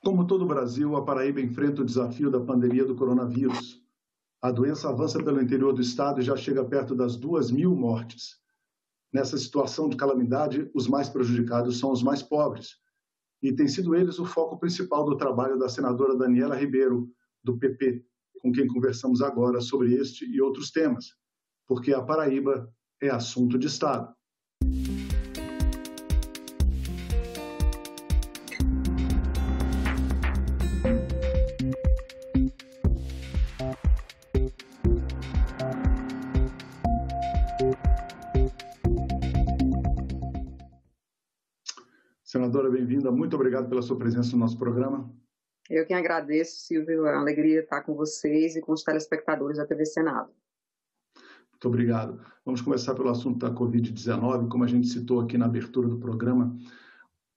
Como todo o Brasil, a Paraíba enfrenta o desafio da pandemia do coronavírus. A doença avança pelo interior do estado e já chega perto das 2.000 mortes. Nessa situação de calamidade, os mais prejudicados são os mais pobres. E tem sido eles o foco principal do trabalho da senadora Daniela Ribeiro, do PP, com quem conversamos agora sobre este e outros temas, porque a Paraíba é assunto de Estado. Senadora, bem-vinda. Muito obrigado pela sua presença no nosso programa. Eu que agradeço, Silvio. É uma alegria estar com vocês e com os telespectadores da TV Senado. Muito obrigado. Vamos começar pelo assunto da Covid-19. Como a gente citou aqui na abertura do programa,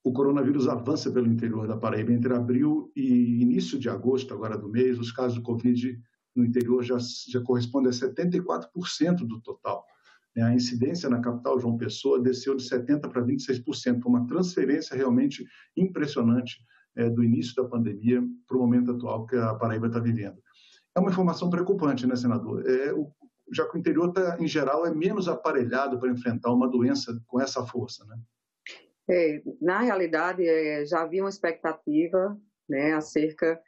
o coronavírus avança pelo interior da Paraíba. Entre abril e início de agosto, agora do mês, os casos de Covid no interior já correspondem a 74% do total. A incidência na capital, João Pessoa, desceu de 70% para 26%, uma transferência realmente impressionante do início da pandemia para o momento atual que a Paraíba está vivendo. É uma informação preocupante, né, senador? Já que o interior, em geral, é menos aparelhado para enfrentar uma doença com essa força, né? Na realidade, já havia uma expectativa, né, acerca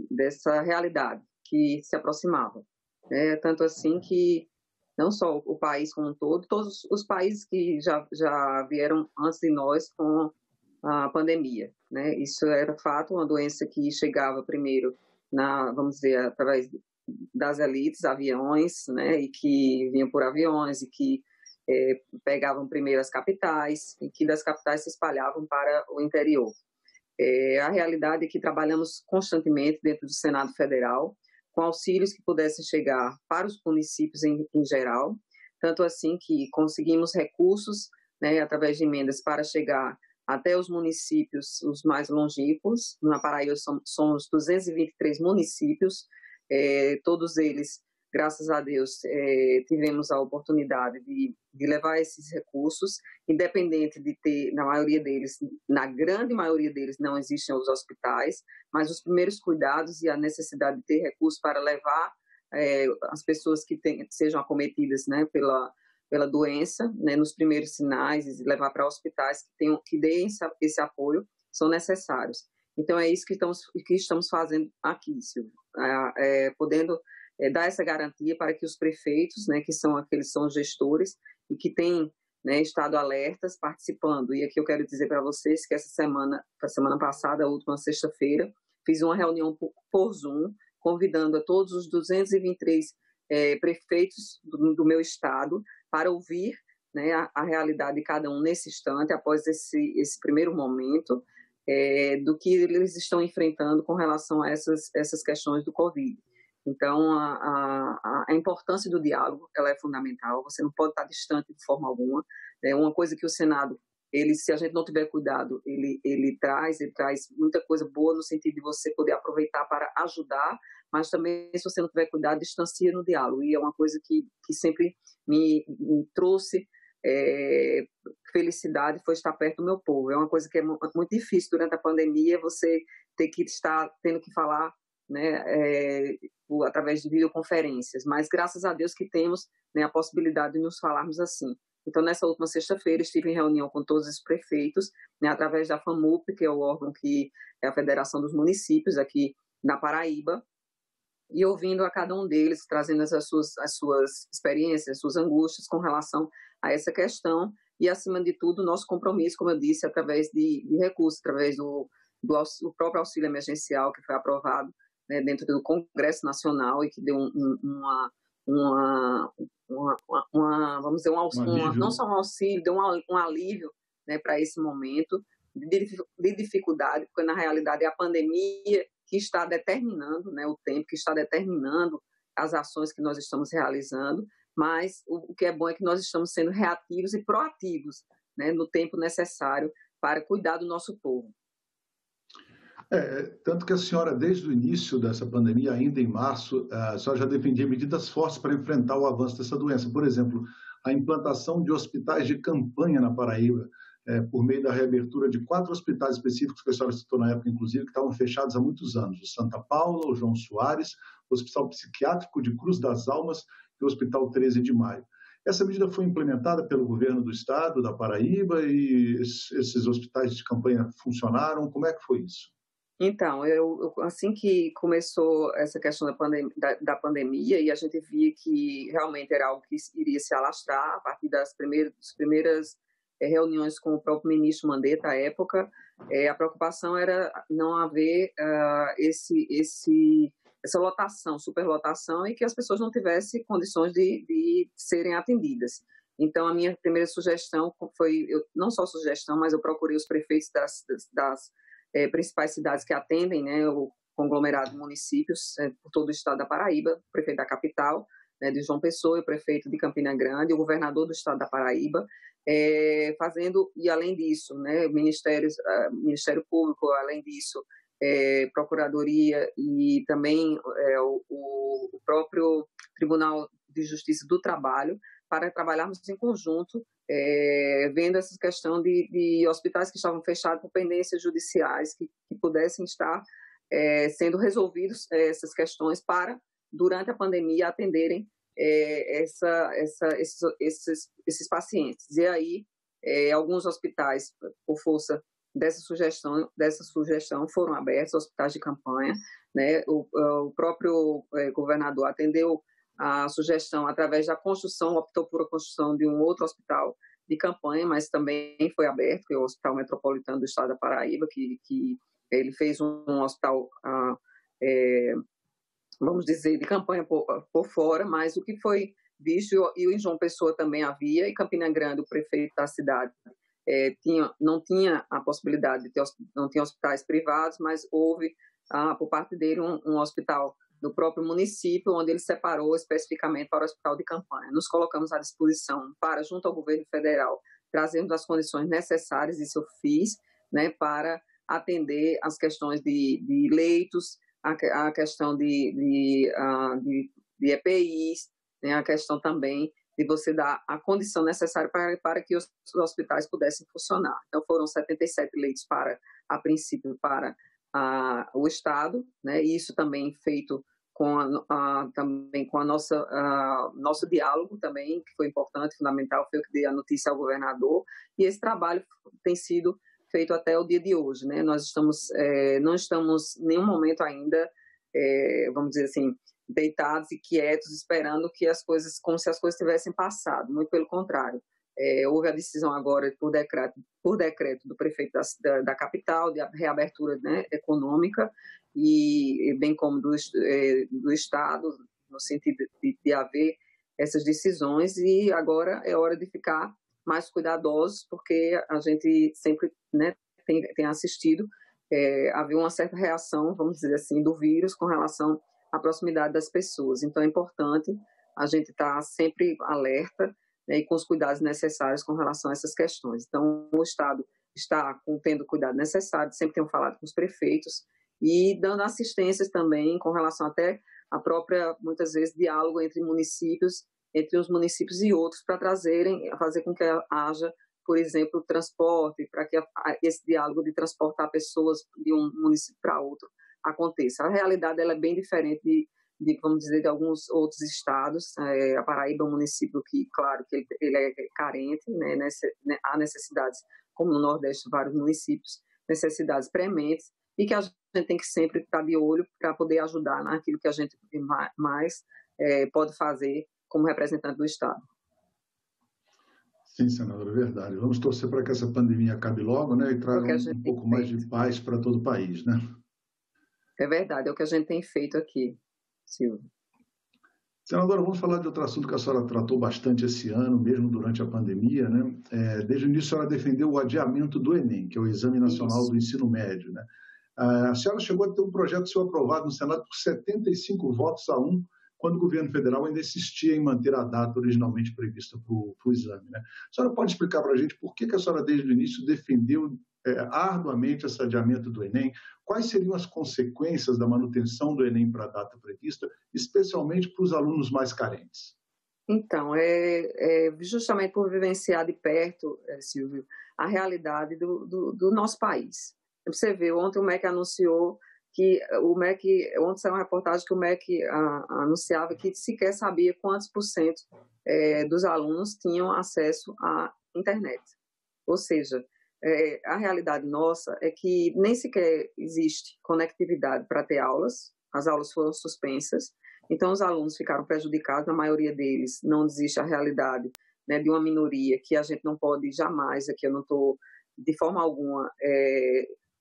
dessa realidade que se aproximava. Tanto assim que não só o país como um todo, todos os países que já vieram antes de nós com a pandemia, né? Isso era fato, uma doença que chegava primeiro, vamos dizer, através das elites, aviões, né? E que vinham por aviões e que pegavam primeiro as capitais e que das capitais se espalhavam para o interior. A realidade é que trabalhamos constantemente dentro do Senado Federal, com auxílios que pudessem chegar para os municípios em geral, tanto assim que conseguimos recursos, né, através de emendas para chegar até os municípios os mais longínquos. Na Paraíba somos 223 municípios, todos eles, graças a Deus, tivemos a oportunidade de levar esses recursos, independente de ter, na grande maioria deles não existem os hospitais, mas os primeiros cuidados e a necessidade de ter recursos para levar as pessoas que sejam acometidas, né, pela doença, né, nos primeiros sinais, e levar para hospitais que deem esse apoio, são necessários. Então é isso que estamos fazendo aqui, Silvio, podendo dar essa garantia para que os prefeitos, né, que são os gestores e que têm, né, estado alertas, participando. E aqui eu quero dizer para vocês que a semana passada, a última sexta-feira, fiz uma reunião por Zoom, convidando a todos os 223 prefeitos do meu estado para ouvir, né, a realidade de cada um nesse instante, após esse primeiro momento, do que eles estão enfrentando com relação a essas questões do Covid. Então, a importância do diálogo, ela é fundamental, você não pode estar distante de forma alguma. É uma coisa que o Senado, se a gente não tiver cuidado, ele traz muita coisa boa no sentido de você poder aproveitar para ajudar, mas também, se você não tiver cuidado, distancia no diálogo. E é uma coisa que sempre me trouxe felicidade, foi estar perto do meu povo. É uma coisa que é muito difícil durante a pandemia, você ter que estar tendo que falar, né, através de videoconferências, mas graças a Deus que temos, né, a possibilidade de nos falarmos assim. Então, nessa última sexta-feira, estive em reunião com todos os prefeitos, né, através da FAMUP, que é o órgão que é a Federação dos Municípios aqui na Paraíba, e ouvindo a cada um deles, trazendo as suas experiências, as suas angústias com relação a essa questão, e, acima de tudo, o nosso compromisso, como eu disse, através de recursos, através do próprio auxílio emergencial que foi aprovado, né, dentro do Congresso Nacional e que deu vamos dizer, não só um auxílio, deu um alívio, né, para esse momento de dificuldade, porque na realidade é a pandemia que está determinando, né, o tempo, que está determinando as ações que nós estamos realizando, mas o que é bom é que nós estamos sendo reativos e proativos, né, no tempo necessário para cuidar do nosso povo. Tanto que a senhora, desde o início dessa pandemia, ainda em março, a senhora já defendia medidas fortes para enfrentar o avanço dessa doença. Por exemplo, a implantação de hospitais de campanha na Paraíba. por meio da reabertura de 4 hospitais específicos que a senhora citou na época, inclusive, que estavam fechados há muitos anos: o Santa Paula, o João Soares, o Hospital Psiquiátrico de Cruz das Almas e o Hospital 13 de Maio. Essa medida foi implementada pelo governo do estado da Paraíba e esses hospitais de campanha funcionaram? Como é que foi isso? Então, assim que começou essa questão da pandemia, e a gente via que realmente era algo que iria se alastrar a partir das primeiras reuniões com o próprio ministro Mandetta à época, a preocupação era não haver essa lotação, superlotação, e que as pessoas não tivessem condições de serem atendidas. Então, a minha primeira sugestão foi, não só sugestão, mas eu procurei os prefeitos das principais cidades que atendem, né, o conglomerado de municípios por todo o estado da Paraíba, o prefeito da capital, né, de João Pessoa, e o prefeito de Campina Grande, o governador do estado da Paraíba, fazendo, e além disso, né, Ministério Público, além disso, Procuradoria e também o próprio Tribunal de Justiça do Trabalho, para trabalharmos em conjunto, vendo essa questão de hospitais que estavam fechados por pendências judiciais, que pudessem estar sendo resolvidos essas questões para, durante a pandemia, atenderem esses pacientes. E aí, alguns hospitais, por força dessa sugestão foram abertos, hospitais de campanha, né? O próprio governador atendeu a sugestão através da construção, optou por a construção de um outro hospital de campanha, mas também foi aberto, que é o Hospital Metropolitano do Estado da Paraíba, que ele fez um hospital, vamos dizer, de campanha por fora, mas o que foi visto, e em João Pessoa também havia, e Campina Grande, o prefeito da cidade, não tinha a possibilidade de ter, não tinha hospitais privados, mas houve, por parte dele, um hospital do próprio município, onde ele separou especificamente para o hospital de campanha. Nos colocamos à disposição para, junto ao governo federal, trazermos as condições necessárias, isso eu fiz, né, para atender as questões de leitos, a questão de EPIs, né, a questão também de você dar a condição necessária para que os hospitais pudessem funcionar. Então, foram 77 leitos a princípio, para o Estado, né, e isso também feito também com nosso diálogo também, que foi importante, fundamental, foi o que dei a notícia ao governador, e esse trabalho tem sido feito até o dia de hoje, né? Nós não estamos em nenhum momento ainda, vamos dizer assim, deitados e quietos, esperando que como se as coisas tivessem passado, muito pelo contrário. Houve a decisão agora por decreto do prefeito da capital, de reabertura, né, econômica, e bem como do Estado, no sentido de haver essas decisões, e agora é hora de ficar mais cuidadosos, porque a gente sempre, né, tem assistido, haver uma certa reação, vamos dizer assim, do vírus com relação à proximidade das pessoas. Então é importante a gente estar sempre alerta, né, e com os cuidados necessários com relação a essas questões. Então, o Estado está tendo o cuidado necessário, sempre tenho falado com os prefeitos, e dando assistências também com relação até a própria, muitas vezes, diálogo entre os municípios e outros, para fazer com que haja, por exemplo, transporte, para que esse diálogo de transportar pessoas de um município para outro aconteça. A realidade ela é bem diferente vamos dizer, de alguns outros estados. A Paraíba é um município que, claro, que ele é carente, né, há necessidades, como no Nordeste, vários municípios, necessidades prementes, e que a gente tem que sempre estar de olho para poder ajudar naquilo que a gente mais pode fazer como representante do Estado. Sim, senadora, é verdade. Vamos torcer para que essa pandemia acabe logo, né, e traga um pouco mais de paz para todo o país, né? É verdade, é o que a gente tem feito aqui, Silvio. Senadora, vamos falar de outro assunto que a senhora tratou bastante esse ano, mesmo durante a pandemia, né? Desde o início, a senhora defendeu o adiamento do Enem, que é o Exame Nacional do Ensino Médio, né? A senhora chegou a ter um projeto seu aprovado no Senado por 75 votos a 1, quando o governo federal ainda insistia em manter a data originalmente prevista para o exame, né? A senhora pode explicar para a gente por que a senhora, desde o início, defendeu arduamente esse adiamento do Enem? Quais seriam as consequências da manutenção do Enem para a data prevista, especialmente para os alunos mais carentes? Então, justamente por vivenciar de perto, Silvio, a realidade do nosso país. Você vê, ontem o MEC anunciou que ontem saiu uma reportagem que o MEC anunciava que sequer sabia quantos por cento dos alunos tinham acesso à internet. Ou seja, a realidade nossa é que nem sequer existe conectividade para ter aulas, as aulas foram suspensas, então os alunos ficaram prejudicados, a maioria deles não existe a realidade, né, de uma minoria que a gente não pode jamais, aqui eu não estou de forma alguma,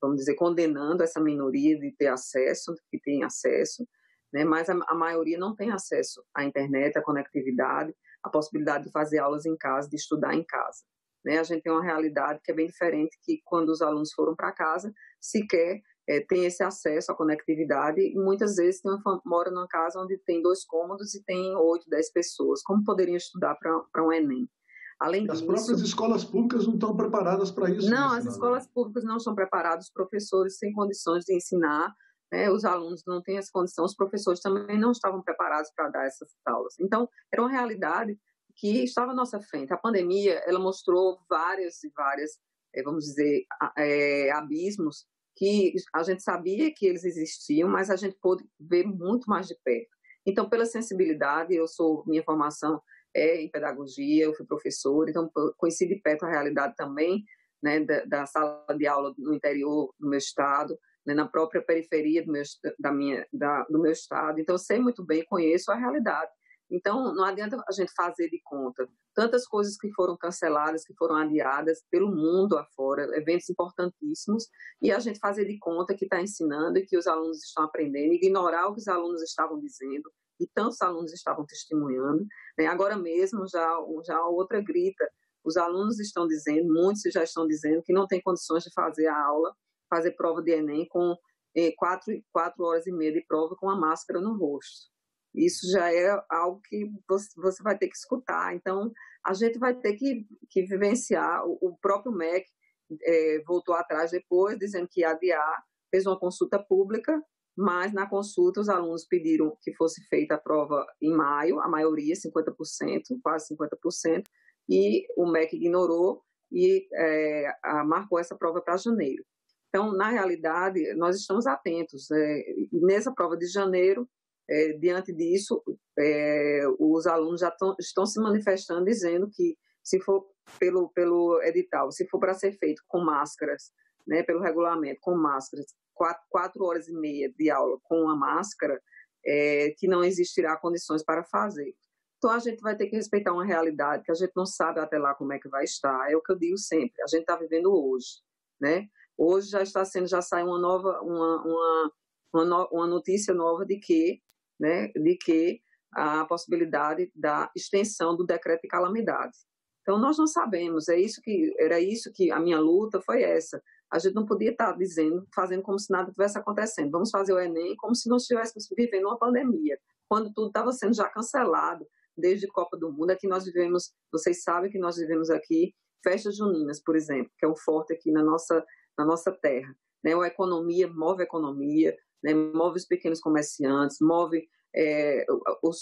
vamos dizer, condenando essa minoria de ter acesso, que tem acesso, né, mas a maioria não tem acesso à internet, à conectividade, a possibilidade de fazer aulas em casa, de estudar em casa. Né? A gente tem uma realidade que é bem diferente, que quando os alunos foram para casa, sequer tem esse acesso à conectividade e muitas vezes mora numa casa onde tem 2 cômodos e tem 8, 10 pessoas. Como poderiam estudar para um Enem? Além disso, as próprias escolas públicas não estão preparadas para isso. Não, as escolas públicas não estão preparadas, os professores têm condições de ensinar, né? Os alunos não têm essa condição, os professores também não estavam preparados para dar essas aulas. Então, era uma realidade que estava à nossa frente. A pandemia, ela mostrou várias, vamos dizer, abismos que a gente sabia que eles existiam, mas a gente pôde ver muito mais de perto. Então, pela sensibilidade, minha formação é em pedagogia, eu fui professora, então conheci de perto a realidade também, né, da sala de aula no interior do meu estado, né, na própria periferia do meu estado. Então, eu sei muito bem, conheço a realidade. Então, não adianta a gente fazer de conta. Tantas coisas que foram canceladas, que foram adiadas pelo mundo afora, eventos importantíssimos, e a gente fazer de conta que está ensinando e que os alunos estão aprendendo, ignorar o que os alunos estavam dizendo, e tantos alunos estavam testemunhando. Né? Agora mesmo, já outra grita, os alunos estão dizendo, muitos já estão dizendo que não tem condições de fazer a aula, fazer prova de Enem com 4 horas e meia de prova com a máscara no rosto. Isso já é algo que você vai ter que escutar. Então, a gente vai ter que vivenciar. O próprio MEC voltou atrás depois, dizendo que ia adiar, fez uma consulta pública, mas na consulta os alunos pediram que fosse feita a prova em maio, a maioria, 50%, quase 50%, e o MEC ignorou e marcou essa prova para janeiro. Então, na realidade, nós estamos atentos. Nessa prova de janeiro, diante disso, os alunos já estão se manifestando, dizendo que, se for pelo edital, se for para ser feito com máscaras, né, pelo regulamento, com máscaras, 4 horas e meia de aula com a máscara, que não existirá condições para fazer. Então, a gente vai ter que respeitar uma realidade que a gente não sabe até lá como é que vai estar. É o que eu digo sempre, a gente está vivendo hoje. Né? Hoje já sai uma notícia nova de que a possibilidade da extensão do decreto de calamidade. Então, nós não sabemos, era isso que a minha luta foi essa. A gente não podia estar fazendo como se nada estivesse acontecendo. Vamos fazer o Enem como se nós estivéssemos vivendo uma pandemia, quando tudo estava sendo já cancelado, desde a Copa do Mundo. Aqui nós vivemos, vocês sabem que nós vivemos aqui festas juninas, por exemplo, que é um forte aqui na nossa terra. Né? A economia, move a economia, né, move os pequenos comerciantes, move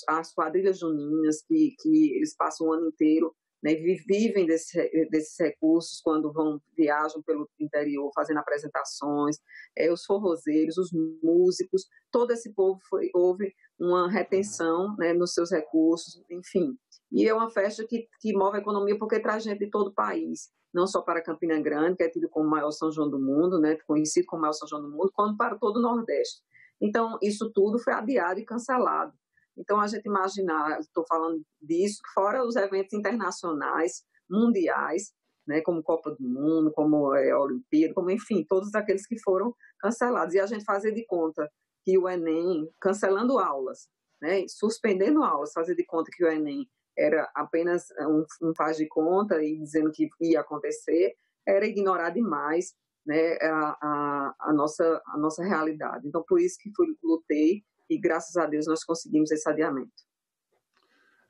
as quadrilhas juninas que eles passam o ano inteiro, né, vivem desses recursos quando viajam pelo interior fazendo apresentações, os forrozeiros, os músicos, todo esse povo houve uma retenção, né, nos seus recursos, enfim. E é uma festa que move a economia porque traz gente de todo o país, não só para Campina Grande, que é tido como o maior São João do mundo, né, conhecido como o maior São João do mundo, quanto para todo o Nordeste. Então, isso tudo foi adiado e cancelado. Então, a gente imaginar, estou falando disso, fora os eventos internacionais, mundiais, né, como Copa do Mundo, como a Olimpíada, como, enfim, todos aqueles que foram cancelados. E a gente fazer de conta que o Enem, cancelando aulas, né, suspendendo aulas, fazer de conta que o Enem era apenas um faz de conta e dizendo que ia acontecer, era ignorar demais, né, a nossa realidade. Então, por isso que lutei e, graças a Deus, nós conseguimos esse adiamento.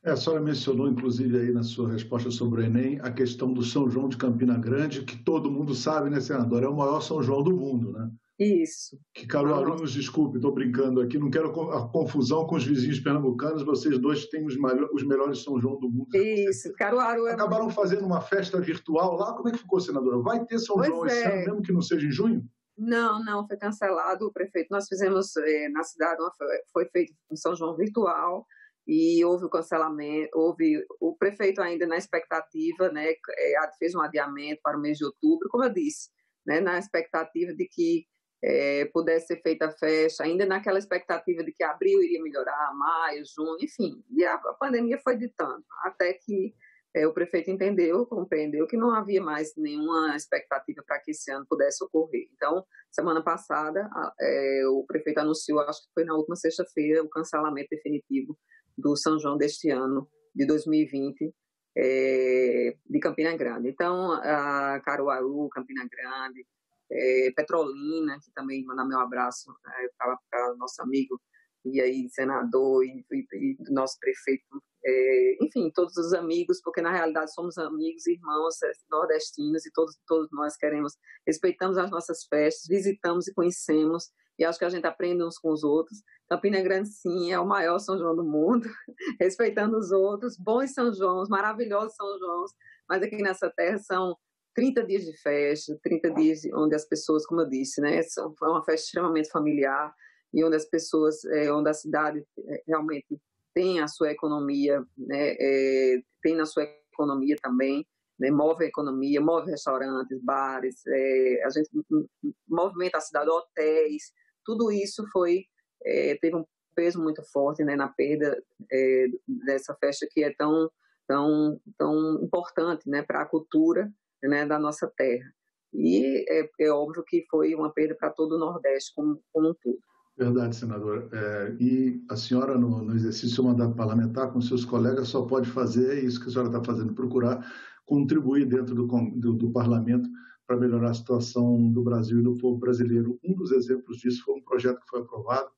A senhora mencionou, inclusive, aí na sua resposta sobre o Enem, a questão do São João de Campina Grande, que todo mundo sabe, né, senadora? É o maior São João do mundo, né? Isso. Que Caruaru nos desculpe, estou brincando aqui, não quero a confusão com os vizinhos pernambucanos, vocês dois têm os melhores São João do mundo. Isso, Caruaru Acabaram fazendo uma festa virtual lá, como é que ficou, senadora? Vai ter São João esse ano, mesmo que não seja em junho? Não, foi cancelado, o prefeito, nós fizemos na cidade, foi feito um São João virtual, e houve o cancelamento, o prefeito ainda na expectativa, né, fez um adiamento para o mês de outubro, como eu disse, né, na expectativa de que pudesse ser feita a festa, ainda naquela expectativa de que abril iria melhorar, maio, junho, enfim, e a pandemia foi ditando, até que o prefeito compreendeu que não havia mais nenhuma expectativa para que esse ano pudesse ocorrer. Então, semana passada, o prefeito anunciou, acho que foi na última sexta-feira, o cancelamento definitivo do São João deste ano, de 2020, de Campina Grande. Então, Caruaru, Campina Grande, Petrolina, que também manda meu abraço para o nosso amigo e aí senador e nosso prefeito, enfim, todos os amigos, porque na realidade somos amigos, irmãos nordestinos e todos nós respeitamos as nossas festas, visitamos e conhecemos, e acho que a gente aprende uns com os outros. Campina Grande, sim, é o maior São João do mundo, respeitando os outros, bons São Joões, maravilhosos São Joões, mas aqui nessa terra são 30 dias de festa, 30 dias onde as pessoas, como eu disse, né, foi uma festa extremamente familiar, e onde as pessoas, onde a cidade realmente tem a sua economia, né, tem na sua economia também, né, move a economia, move restaurantes, bares, a gente movimenta a cidade, hotéis, tudo isso teve um peso muito forte, né, na perda dessa festa que é tão importante, né, para a cultura, né, da nossa terra. E é óbvio que foi uma perda para todo o Nordeste como um todo. Verdade, senador. E a senhora, no exercício do mandato parlamentar, com seus colegas, só pode fazer isso que a senhora está fazendo, procurar contribuir dentro do parlamento para melhorar a situação do Brasil e do povo brasileiro. Um dos exemplos disso foi um projeto que foi aprovado,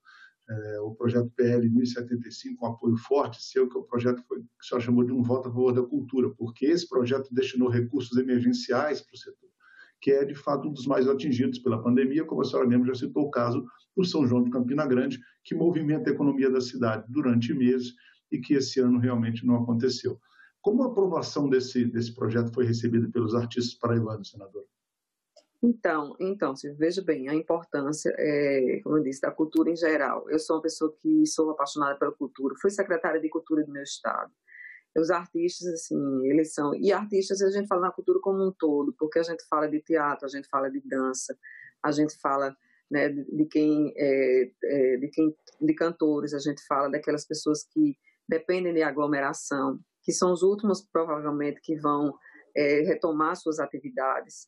o projeto PL 1075, com apoio forte seu, que é o projeto que a senhora chamou de um voto a favor da cultura, porque esse projeto destinou recursos emergenciais para o setor, que é, de fato, um dos mais atingidos pela pandemia, como a senhora mesmo já citou o caso do São João de Campina Grande, que movimenta a economia da cidade durante meses e que esse ano realmente não aconteceu. Como a aprovação desse projeto foi recebida pelos artistas paraibanos, senadora? Então, Silvio, veja bem, a importância, como eu disse, da cultura em geral. Eu sou uma pessoa que sou apaixonada pela cultura, fui secretária de cultura do meu estado. Os artistas, assim, eles são... E artistas, a gente fala na cultura como um todo, porque a gente fala de teatro, a gente fala de dança, a gente fala, né, de cantores, a gente fala daquelas pessoas que dependem de aglomeração, que são os últimos, provavelmente, que vão retomar suas atividades.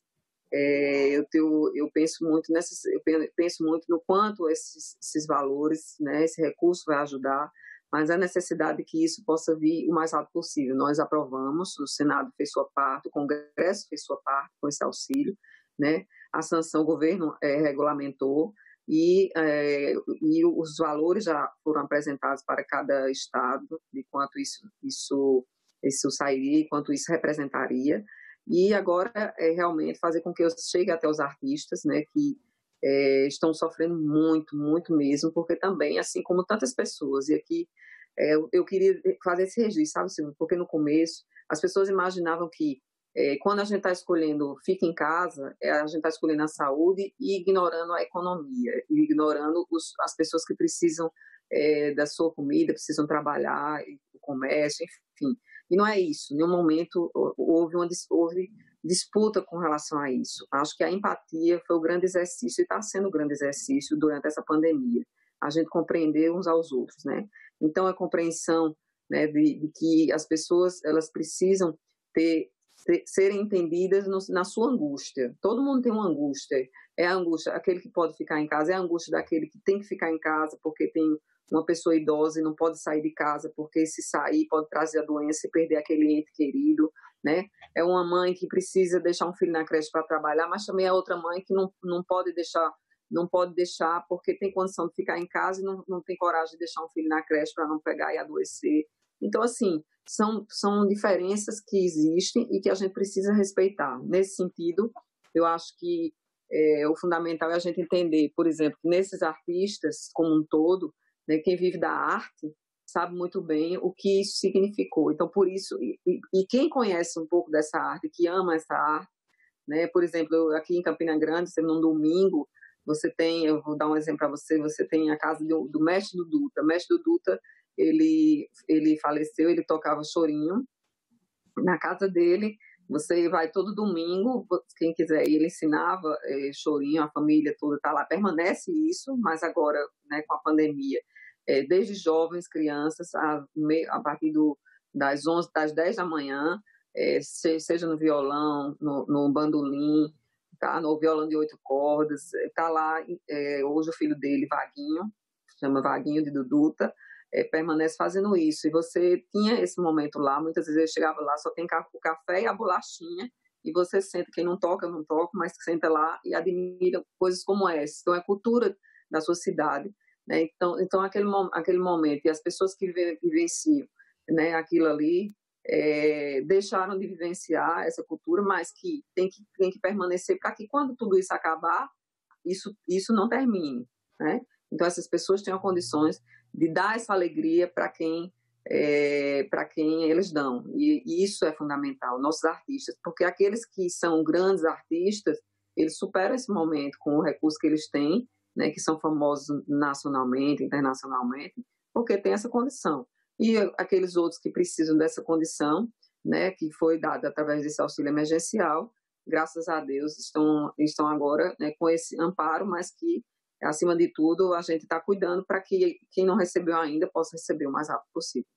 Eu penso muito no quanto esses valores, né, esse recurso vai ajudar, mas a necessidade de que isso possa vir o mais rápido possível. Nós aprovamos, o Senado fez sua parte, o Congresso fez sua parte com esse auxílio, né? A sanção, o governo regulamentou e os valores já foram apresentados para cada estado, de quanto isso sairia, quanto isso representaria. E agora realmente fazer com que eu chegue até os artistas, né, que estão sofrendo muito, muito mesmo, porque também, assim como tantas pessoas, e aqui eu queria fazer esse registro, sabe, Silvio? Porque no começo as pessoas imaginavam que quando a gente está escolhendo fica em casa, a gente está escolhendo a saúde e ignorando a economia, e ignorando as pessoas que precisam da sua comida, precisam trabalhar, o comércio, enfim. E não é isso. Em nenhum momento houve disputa com relação a isso. Acho que a empatia foi o grande exercício e está sendo o grande exercício durante essa pandemia. A gente compreender uns aos outros, né? Então, a compreensão, né, de que as pessoas elas precisam serem entendidas na sua angústia. Todo mundo tem uma angústia. É a angústia, aquele que pode ficar em casa, é a angústia daquele que tem que ficar em casa porque tem uma pessoa idosa e não pode sair de casa porque se sair pode trazer a doença e perder aquele ente querido, né? É uma mãe que precisa deixar um filho na creche para trabalhar, mas também é outra mãe que não pode deixar porque tem condição de ficar em casa e não tem coragem de deixar um filho na creche para não pegar e adoecer. Então, assim, são diferenças que existem e que a gente precisa respeitar. Nesse sentido, eu acho que o fundamental é a gente entender, por exemplo, que nesses artistas como um todo, né, quem vive da arte sabe muito bem o que isso significou. Então, por isso, e quem conhece um pouco dessa arte, que ama essa arte, né, por exemplo, aqui em Campina Grande, num domingo, você tem, eu vou dar um exemplo para você, você tem a casa do mestre do Duta. O mestre do Duta, ele faleceu, ele tocava chorinho na casa dele. Você vai todo domingo, quem quiser ir, ele ensinava chorinho, a família toda está lá, permanece isso, mas agora, né, com a pandemia, desde jovens, crianças, a partir das 11, das 10 da manhã, seja no violão, no bandolim, tá, no violão de 8 cordas, está lá, hoje o filho dele, Vaguinho, chama Vaguinho de Duduta, permanece fazendo isso. E você tinha esse momento lá, muitas vezes eu chegava lá, só tem o café e a bolachinha, e você senta, quem não toca, não toca, mas senta lá e admira coisas como essa. Então, é cultura da sua cidade, né? Então aquele momento, e as pessoas que vivenciam, né, aquilo ali, deixaram de vivenciar essa cultura, mas que tem que permanecer para que quando tudo isso acabar, isso não termine, né? Então, essas pessoas tenham condições de dar essa alegria para quem eles dão. E isso é fundamental, nossos artistas, porque aqueles que são grandes artistas, eles superam esse momento com o recurso que eles têm, né, que são famosos nacionalmente, internacionalmente, porque tem essa condição. E aqueles outros que precisam dessa condição, né, que foi dada através desse auxílio emergencial, graças a Deus, estão agora, né, com esse amparo, mas que, acima de tudo, a gente está cuidando para que quem não recebeu ainda possa receber o mais rápido possível.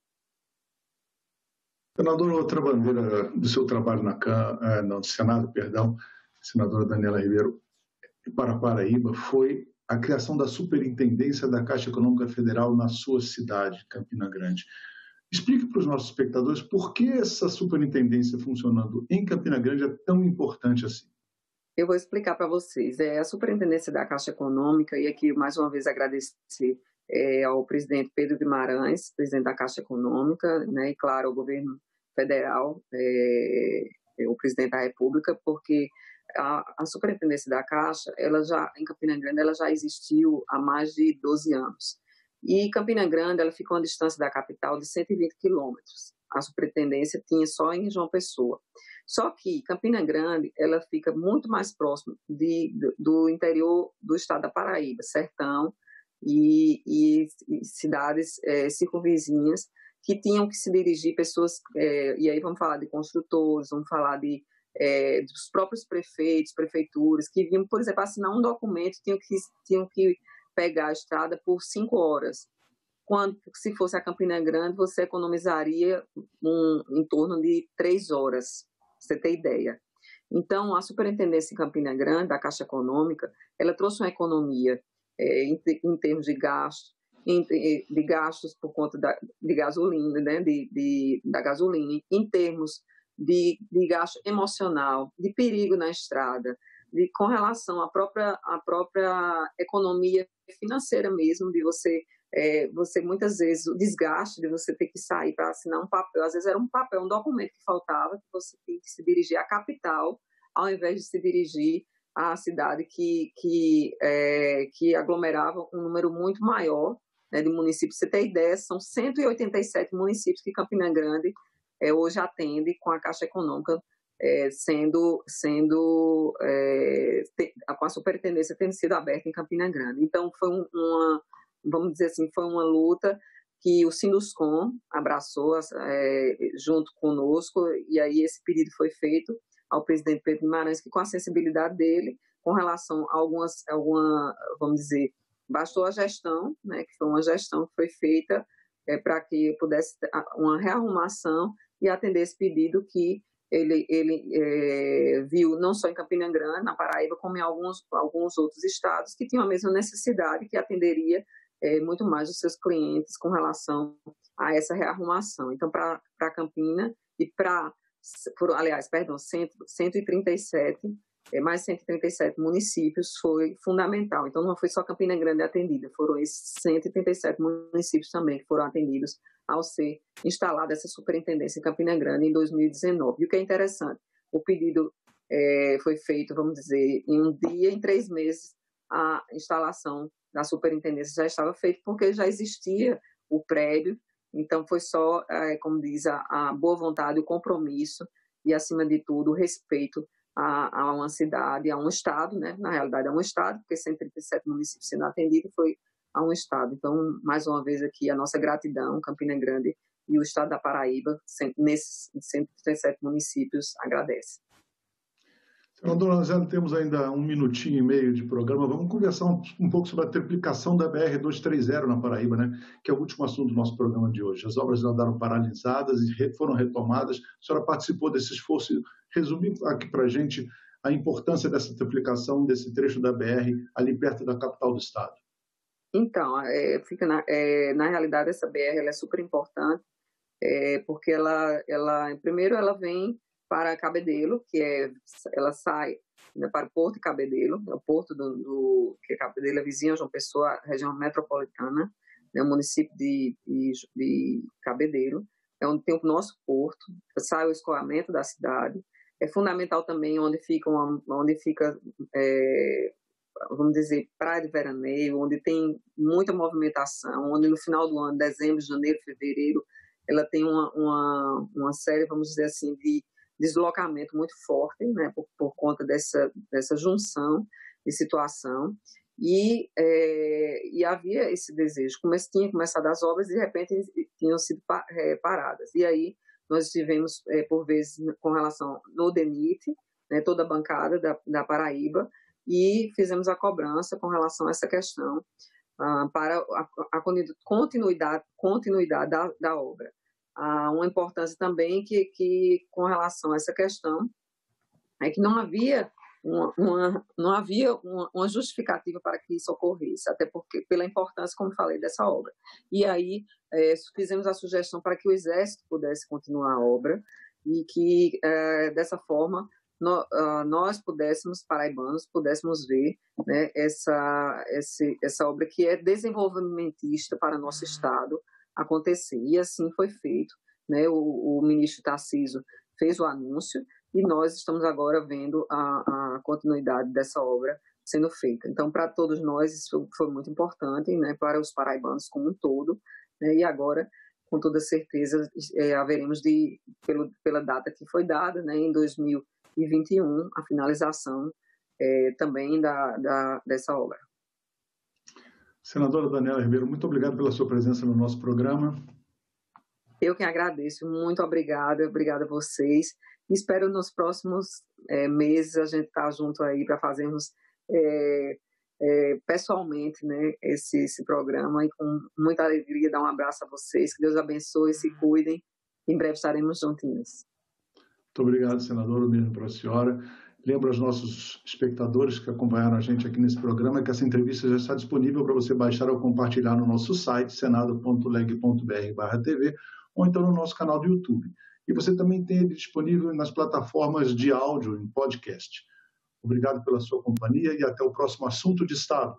Senadora, outra bandeira do seu trabalho no Senado, senadora Daniela Ribeiro, para a Paraíba, foi a criação da Superintendência da Caixa Econômica Federal na sua cidade, Campina Grande. Explique para os nossos espectadores por que essa superintendência funcionando em Campina Grande é tão importante assim. Eu vou explicar para vocês. A Superintendência da Caixa Econômica, e aqui mais uma vez agradecer ao presidente Pedro Guimarães, presidente da Caixa Econômica, né, e claro, ao governo federal, o presidente da República, porque a Superintendência da Caixa, em Campina Grande, ela já existiu há mais de 12 anos. E Campina Grande, ela fica a uma distância da capital de 120 quilômetros. A superintendência tinha só em João Pessoa. Só que Campina Grande, ela fica muito mais próxima do interior do estado da Paraíba, sertão e cidades circunvizinhas que tinham que se dirigir pessoas, e aí vamos falar de construtores, vamos falar dos próprios prefeitos, prefeituras, que vinham, por exemplo, assinar um documento, tinham que pegar a estrada por 5 horas. Quando, se fosse a Campina Grande, você economizaria em torno de 3 horas, pra você ter ideia. Então, a Superintendência em Campina Grande, da Caixa Econômica, ela trouxe uma economia em termos de gastos por conta de gasolina, né, da gasolina, em termos de gasto emocional, de perigo na estrada, com relação à própria economia financeira mesmo, de você muitas vezes, o desgaste de você ter que sair para assinar um papel, às vezes era um papel, um documento que faltava, que você tinha que se dirigir à capital, ao invés de se dirigir à cidade que aglomerava um número muito maior, né, de municípios. Você tem ideia, são 187 municípios que Campina Grande hoje atende com a Caixa Econômica, com a superintendência tendo sido aberta em Campina Grande. Então, vamos dizer assim, foi uma luta que o Sinduscom abraçou junto conosco, e aí esse pedido foi feito ao presidente Pedro Guimarães, que com a sensibilidade dele, com relação a vamos dizer, bastou a gestão, né, que foi uma gestão que foi feita para que pudesse ter uma rearrumação e atender esse pedido que ele viu não só em Campina Grande, na Paraíba, como em alguns outros estados que tinham a mesma necessidade, que atenderia muito mais os seus clientes com relação a essa rearrumação. Então, para Campina e aliás, 137, mais 137 municípios foi fundamental. Então, não foi só Campina Grande atendida, foram esses 137 municípios também que foram atendidos ao ser instalada essa superintendência em Campina Grande em 2019. E o que é interessante, o pedido foi feito, vamos dizer, em um dia, em 3 meses, a instalação da superintendência já estava feita, porque já existia o prédio, então foi só, como diz, a boa vontade, o compromisso e, acima de tudo, o respeito a uma cidade, a um estado, né? Na realidade é um estado, porque 137 municípios sendo atendidos foi a um estado. Então, mais uma vez aqui, a nossa gratidão, Campina Grande e o estado da Paraíba, nesses 137 municípios, agradece. Senadora, nós já temos ainda 1 minutinho e meio de programa. Vamos conversar um pouco sobre a triplicação da BR-230 na Paraíba, né? Que é o último assunto do nosso programa de hoje. As obras andaram paralisadas e foram retomadas. A senhora participou desse esforço. Resumir aqui para a gente a importância dessa triplicação desse trecho da BR ali perto da capital do estado. Então, na realidade, essa BR ela é super importante, porque primeiro ela vem para Cabedelo, ela sai, né, para o Porto de Cabedelo, o porto que Cabedelo é vizinho a João Pessoa, região metropolitana, né, o município de Cabedelo, é onde tem o nosso porto, sai o escoamento da cidade. É fundamental também onde fica vamos dizer, praia de veraneio, onde tem muita movimentação, onde no final do ano, dezembro, janeiro, fevereiro, ela tem uma série, vamos dizer assim, de deslocamento muito forte, né, por conta dessa junção de situação, e havia esse desejo, tinha começado as obras e de repente tinham sido paradas, e aí nós tivemos, por vezes, com relação no DENIT, né, toda a bancada da Paraíba, e fizemos a cobrança com relação a essa questão para a continuidade da obra. Uma importância também que com relação a essa questão é que não havia uma justificativa para que isso ocorresse, até porque pela importância, como falei, dessa obra. E aí fizemos a sugestão para que o Exército pudesse continuar a obra e que dessa forma nós paraibanos, pudéssemos ver, né, essa obra que é desenvolvimentista para nosso estado acontecer. E assim foi feito, né? O ministro Tarcísio fez o anúncio e nós estamos agora vendo a continuidade dessa obra sendo feita. Então, para todos nós, isso foi muito importante, né, para os paraibanos como um todo, né, e agora, com toda certeza, haveremos pela data que foi dada, né, em 2021, a finalização também dessa obra. Senadora Daniela Ribeiro, muito obrigado pela sua presença no nosso programa. Eu que agradeço, muito obrigada a vocês. Espero nos próximos meses a gente estar junto aí para fazermos pessoalmente, né, esse programa, e com muita alegria dar um abraço a vocês, que Deus abençoe, se cuidem, em breve estaremos juntinhos. Muito obrigado, senadora, o mesmo para a senhora. Lembro aos nossos espectadores que acompanharam a gente aqui nesse programa que essa entrevista já está disponível para você baixar ou compartilhar no nosso site, senado.leg.br/tv, ou então no nosso canal do YouTube. E você também tem ele disponível nas plataformas de áudio em podcast. Obrigado pela sua companhia e até o próximo Assunto de Estado.